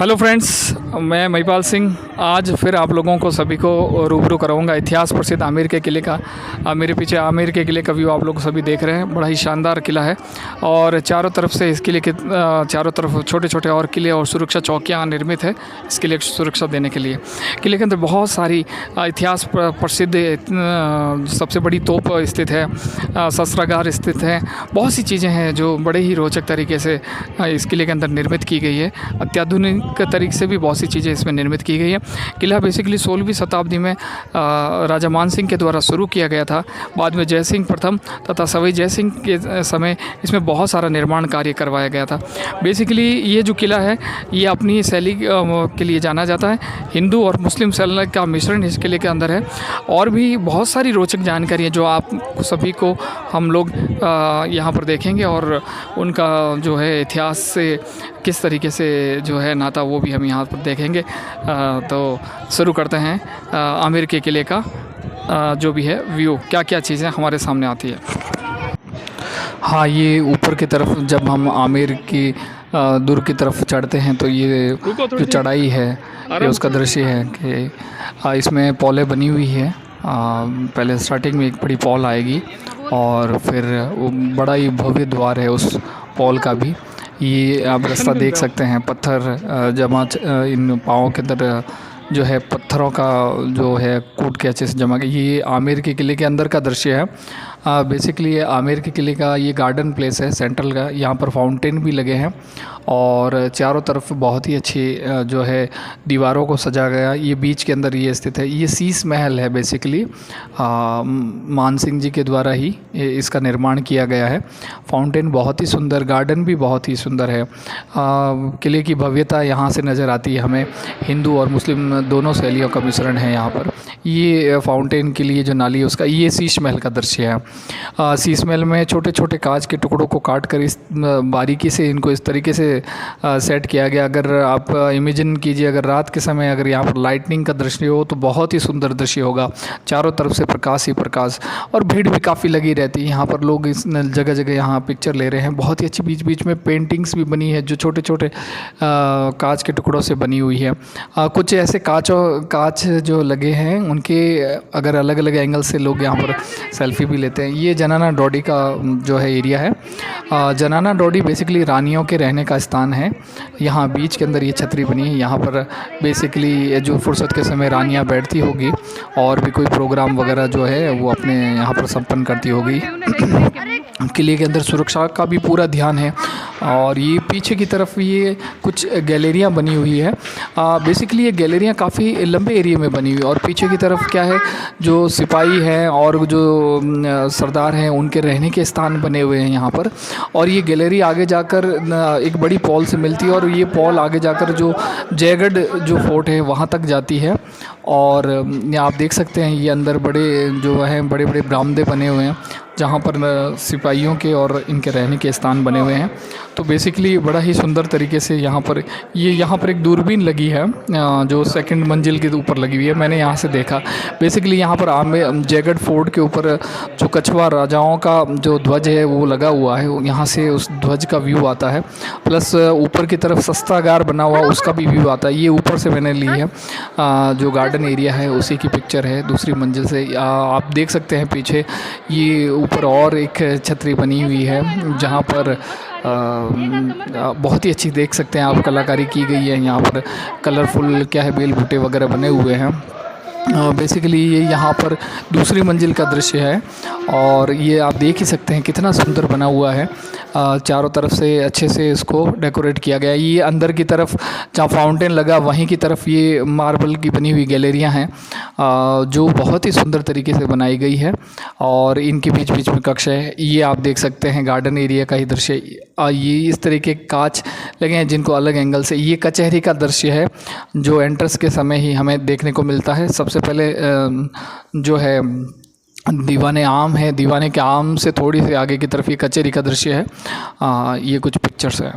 Hello friends, मैं महिपाल सिंह आज फिर आप लोगों को सभी को रूबरू कराऊंगा इतिहास प्रसिद्ध आमेर के किले का। मेरे पीछे आमेर के किले का व्यू आप लोग सभी देख रहे हैं। बड़ा ही शानदार किला है और चारों तरफ से इस किले के चारों तरफ छोटे छोटे और किले और सुरक्षा चौकियां निर्मित है इस किले की सुरक्षा देने के लिए। किले के अंदर बहुत सारी इतिहास प्रसिद्ध सबसे बड़ी तोप स्थित है, शस्त्रागार स्थित है, बहुत सी चीज़ें हैं जो बड़े ही रोचक तरीके से इस किले के अंदर निर्मित की गई है। अत्याधुनिक तरीके से भी बहुत सी चीज़ें इसमें निर्मित की गई है। किला बेसिकली 16वीं शताब्दी में राजा मान सिंह के द्वारा शुरू किया गया था। बाद में जय सिंह प्रथम तथा सवाई जय सिंह के समय इसमें बहुत सारा निर्माण कार्य करवाया गया था। बेसिकली ये जो किला है ये अपनी शैली के लिए जाना जाता है। हिंदू और मुस्लिम शैली का मिश्रण इस किले के अंदर है और भी बहुत सारी रोचक जानकारी है जो आप सभी को हम लोग यहाँ पर देखेंगे और उनका जो है इतिहास से किस तरीके से जो है नाता वो भी हम यहाँ पर देखेंगे। तो शुरू करते हैं आमेर के किले का जो भी है व्यू, क्या क्या चीज़ें हमारे सामने आती है। हाँ, ये ऊपर की तरफ जब हम आमेर की दूर की तरफ चढ़ते हैं तो ये जो चढ़ाई है ये उसका दृश्य है कि इसमें पौलें बनी हुई है। पहले स्टार्टिंग में एक बड़ी पॉल आएगी और फिर वो बड़ा ही भव्य द्वार है उस पॉल का भी। ये आप रास्ता देख सकते हैं, पत्थर जमा इन पाँवों के अंदर जो है पत्थरों का जो है कूट के अच्छे से जमा के। ये आमेर के किले के अंदर का दृश्य है। बेसिकली आमेर के किले का ये गार्डन प्लेस है सेंट्रल का। यहाँ पर फाउंटेन भी लगे हैं और चारों तरफ बहुत ही अच्छी जो है दीवारों को सजा गया। ये बीच के अंदर ये स्थित है। ये शीश महल है बेसिकली, मान सिंह जी के द्वारा ही इसका निर्माण किया गया है। फाउंटेन बहुत ही सुंदर, गार्डन भी बहुत ही सुंदर है। किले की भव्यता यहाँ से नज़र आती है हमें। हिंदू और मुस्लिम दोनों शैलियों का मिश्रण है यहाँ पर। ये फाउंटेन के लिए जो नाली है उसका ये शीश महल का दृश्य है। शीश महल में छोटे छोटे कांच के टुकड़ों को काट कर इस बारीकी से इनको इस तरीके से सेट किया गया। अगर आप इमेजिन कीजिए, अगर रात के समय अगर यहाँ पर लाइटनिंग का दृश्य हो तो बहुत ही सुंदर दृश्य होगा। चारों तरफ से प्रकाश ही प्रकाश और भीड़ भी काफ़ी लगी रहती है। यहाँ पर लोग इस जगह जगह यहाँ पिक्चर ले रहे हैं। बहुत ही अच्छी बीच बीच में पेंटिंग्स भी बनी है जो छोटे छोटे कांच के टुकड़ों से बनी हुई है। कुछ ऐसे कांच जो लगे हैं उनके अगर अलग अलग एंगल से लोग यहाँ पर सेल्फी भी लेते हैं। ये जनाना डोडी का जो है एरिया है। जनाना डोडी बेसिकली रानियों के रहने का स्थान है। यहाँ बीच के अंदर ये छतरी बनी है। यहाँ पर बेसिकली जो फुर्सत के समय रानियाँ बैठती होगी और भी कोई प्रोग्राम वगैरह जो है वो अपने यहाँ पर संपन्न करती होगी। किले के अंदर सुरक्षा का भी पूरा ध्यान है और ये पीछे की तरफ ये कुछ गैलरियाँ बनी हुई है। बेसिकली ये गैलरियाँ काफ़ी लंबे एरिया में बनी हुई है और पीछे की तरफ क्या है जो सिपाही हैं और जो सरदार हैं उनके रहने के स्थान बने हुए हैं यहाँ पर। और ये गैलरी आगे जाकर एक बड़ी पॉल से मिलती है और ये पॉल आगे जाकर जो जयगढ़ जो फोर्ट है वहाँ तक जाती है। और आप देख सकते हैं ये अंदर बड़े जो हैं बड़े बड़े बरामदे बने हुए हैं जहाँ पर सिपाहियों के और इनके रहने के स्थान बने हुए हैं। तो बेसिकली बड़ा ही सुंदर तरीके से यहाँ पर एक दूरबीन लगी है जो सेकंड मंजिल के ऊपर लगी हुई है। मैंने यहाँ से देखा बेसिकली यहाँ पर जयगढ़ फोर्ट के ऊपर जो कछवा राजाओं का जो ध्वज है वो लगा हुआ है। यहाँ से उस ध्वज का व्यू आता है, प्लस ऊपर की तरफ शस्त्रागार बना हुआ उसका भी व्यू आता है। ये ऊपर से मैंने ली है, जो गार्डन एरिया है उसी की पिक्चर है दूसरी मंजिल से। आप देख सकते हैं पीछे ये ऊपर और एक छतरी बनी हुई है जहाँ पर बहुत ही अच्छी देख सकते हैं आप कलाकारी की गई है। यहाँ पर कलरफुल क्या है बेल बूटे वगैरह बने हुए हैं। बेसिकली ये यहाँ पर दूसरी मंजिल का दृश्य है और ये आप देख ही सकते हैं कितना सुंदर बना हुआ है। चारों तरफ से अच्छे से इसको डेकोरेट किया गया है। ये अंदर की तरफ जहाँ फाउंटेन लगा वहीं की तरफ ये मार्बल की बनी हुई गैलरियाँ हैं जो बहुत ही सुंदर तरीके से बनाई गई है और इनके बीच बीच में कक्ष है। ये आप देख सकते हैं गार्डन एरिया का ही दृश्य। ये इस तरीके के कांच लगे हैं जिनको अलग एंगल से। ये कचहरी का दृश्य है जो एंट्रेंस के समय ही हमें देखने को मिलता है। सबसे पहले जो है दीवाने आम है, दीवाने के आम से थोड़ी सी आगे की तरफ ये कचहरी का दृश्य है। ये कुछ पिक्चर्स हैं।